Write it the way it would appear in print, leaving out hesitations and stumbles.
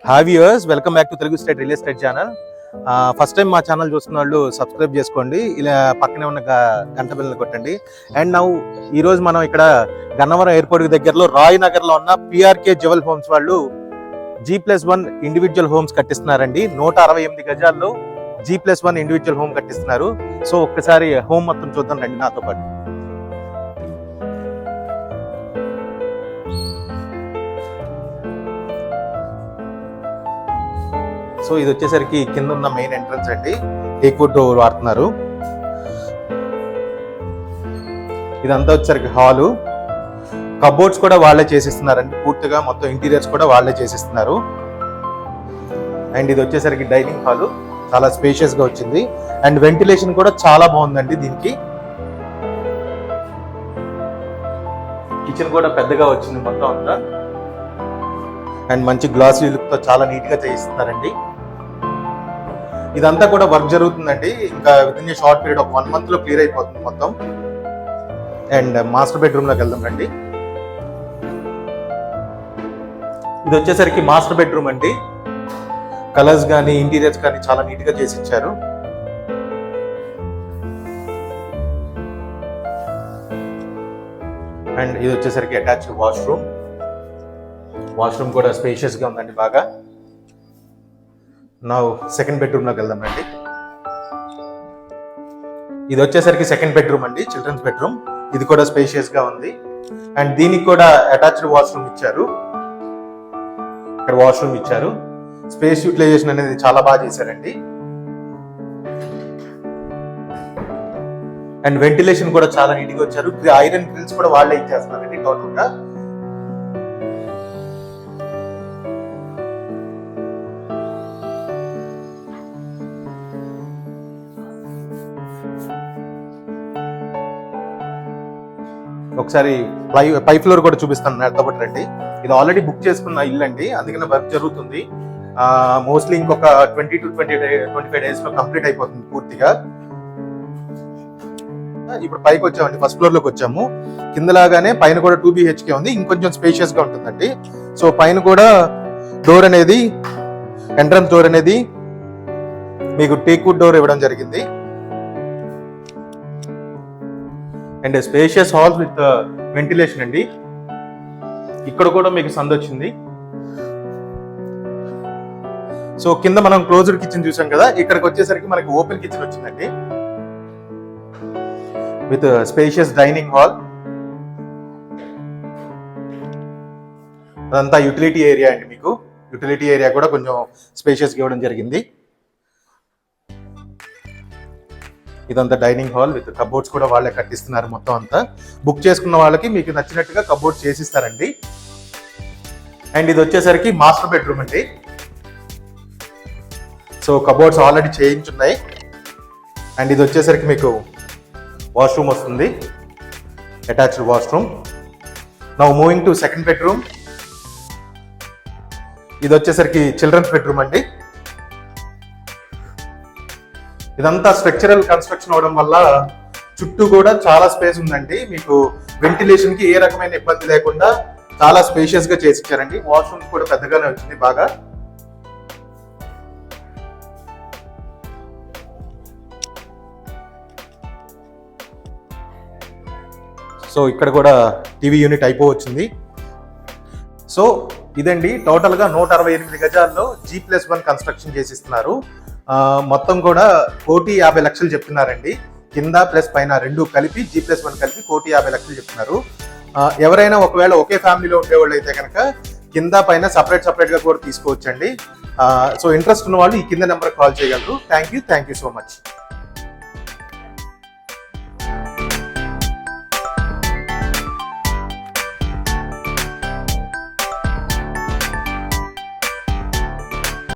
Hi viewers, welcome back to Telugu state real estate channel. First time మా channel చూస్తున్న వాళ్ళు subscribe చేసుకోండి, ఇలా పక్కనే ఉన్న గంట బిల్లని కొట్టండి. అండ్ ఈరోజు మనం ఇక్కడ గన్నవరం ఎయిర్పోర్ట్ దగ్గరలో రాయ్ నగర్లో ఉన్న పిఆర్కే జ్యువెల్ హోమ్స్ వాళ్ళు G+1 ఇండివిజువల్ హోమ్స్ కట్టిస్తున్నారండి. 168 గజాల్లో G+1 ఇండివిజువల్ హోమ్ కట్టిస్తున్నారు. సో ఒక్కసారి హోమ్ మొత్తం చూద్దాం రండి నాతో పాటు. సో ఇది వచ్చేసరికి కింద ఉన్న మెయిన్ ఎంట్రన్స్ అండి, టేక్వుడ్ వాడుతున్నారు. ఇదంతా వచ్చేసరికి హాలు, కబోర్డ్స్ కూడా వాళ్ళే చేసిస్తున్నారండి. పూర్తిగా మొత్తం ఇంటీరియర్స్ కూడా వాళ్ళే చేసిస్తున్నారు. అండ్ ఇది వచ్చేసరికి డైనింగ్ హాలు, చాలా స్పేషియస్ గా వచ్చింది. అండ్ వెంటిలేషన్ కూడా చాలా బాగుందండి దీనికి. కిచెన్ కూడా పెద్దగా వచ్చింది మొత్తం అంతా. అండ్ మంచి గ్లాస్ లుక్ తో చాలా నీట్ గా చేయిస్తున్నారండి. ఇదంతా కూడా వర్క్ జరుగుతుందండి, ఇంకా విత్ ఇన్ షార్ట్ పీరియడ్ ఒక 1 month లో క్లియర్ అయిపోతుంది మొత్తం. అండ్ మాస్టర్ బెడ్రూమ్ లోకి వెళ్దాం రండి. ఇది వచ్చేసరికి మాస్టర్ బెడ్రూమ్ అండి. కలర్స్ కానీ ఇంటీరియర్స్ కానీ చాలా నీట్ గా చేసి ఇచ్చారు. అండ్ ఇది వచ్చేసరికి అటాచ్డ్ వాష్రూమ్. వాష్రూమ్ కూడా స్పేషియస్ గా ఉందండి బాగా. నా సెకండ్ బెడ్రూమ్ లోకి వెళ్దాం రండి. ఇది వచ్చేసరికి సెకండ్ బెడ్రూమ్ అండి, చిల్డ్రన్స్ బెడ్రూమ్. ఇది కూడా స్పేషియస్ గా ఉంది. అండ్ దీనికి కూడా అటాచ్డ్ వాష్రూమ్ ఇచ్చారు. ఇక్కడ వాష్రూమ్ ఇచ్చారు. స్పేస్ యూటిలైజేషన్ అనేది చాలా బాగా చేశారండి. అండ్ వెంటిలేషన్ కూడా చాలా నీట్ గా వచ్చారు. ఐరన్ గ్రిల్స్ కూడా వాళ్ళే ఇచ్చేస్తున్నారండి టోటల్ గా. ఒకసారి పై ఫ్లోర్ కూడా చూపిస్తాను నాతో పాటు రండి. ఇది ఆల్రెడీ బుక్ చేసుకున్న ఇల్లు అండి, అందుకనే వర్క్ జరుగుతుంది. మోస్ట్లీ ఇంకొక 20 to 25 days లో కంప్లీట్ అయిపోతుంది పూర్తిగా. ఇప్పుడు పైకి వచ్చామండి, ఫస్ట్ ఫ్లోర్ లోకి వచ్చాము. కిందలాగానే పైన కూడా 2 BHK ఉంది, ఇంకొంచెం స్పేషియస్ గా ఉంటుందండి. సో పైన కూడా డోర్ అనేది, ఎంట్రన్స్ డోర్ అనేది మీకు టేక్వుడ్ డోర్ ఇవ్వడం జరిగింది. And spacious hall with ventilation అండి. ఇక్కడ కూడా మీకు సందు వచ్చింది. సో కింద మనం క్లోజ్డ్ కిచెన్ చూసాం కదా, ఇక్కడికి వచ్చేసరికి మనకి ఓపెన్ కిచెన్ వచ్చిందండి విత్ స్పేషియస్ డైనింగ్ హాల్. అదంతా యూటిలిటీ ఏరియా అండి. మీకు యూటిలిటీ ఏరియా కూడా కొంచెం స్పేషియస్ గా ఇవ్వడం జరిగింది. ఇదంతా డైనింగ్ హాల్ విత్ కబోర్డ్స్ కూడా వాళ్ళే కట్టిస్తున్నారు మొత్తం అంతా. బుక్ చేసుకున్న వాళ్ళకి మీకు నచ్చినట్టుగా కబోర్డ్స్ చేసిస్తారండి. అండ్ ఇది వచ్చేసరికి మాస్టర్ బెడ్రూమ్ అండి. సో కబోర్డ్స్ ఆల్రెడీ చేయించున్నాయి. అండ్ ఇది వచ్చేసరికి మీకు వాష్రూమ్ వస్తుంది, attached washroom. Now moving to second bedroom. ఇది వచ్చేసరికి చిల్డ్రన్స్ బెడ్రూమ్ అండి. ఇదంతా స్ట్రక్చరల్ కన్స్ట్రక్షన్ అవడం వల్ల చుట్టూ కూడా చాలా స్పేస్ ఉందండి. మీకు వెంటిలేషన్ కి ఏ రకమైన ఇబ్బంది లేకుండా చాలా స్పేషియస్ గా చేసి ఇచ్చారండి. వాష్రూమ్ కూడా పెద్దగానే వచ్చింది బాగా. సో ఇక్కడ కూడా టీవీ యూనిట్ అయిపోవచ్చింది. సో ఇదండి టోటల్ గా 168 గజాల్లో G+1 కన్స్ట్రక్షన్ చేసిస్తున్నారు. మొత్తం కూడా 1,50,00,000 చెప్తున్నారండి. కింద ప్లస్ పైన రెండు కలిపి G+1 కలిపి 1,50,00,000 చెప్తున్నారు. ఎవరైనా ఒకవేళ ఒకే ఫ్యామిలీలో ఉండేవాళ్ళు అయితే కనుక కింద పైన సపరేట్ గా కూడా తీసుకోవచ్చండి. సో ఇంట్రెస్ట్ ఉన్న వాళ్ళు ఈ కింద నెంబర్ కాల్ చేయగలరు. Thank you so much.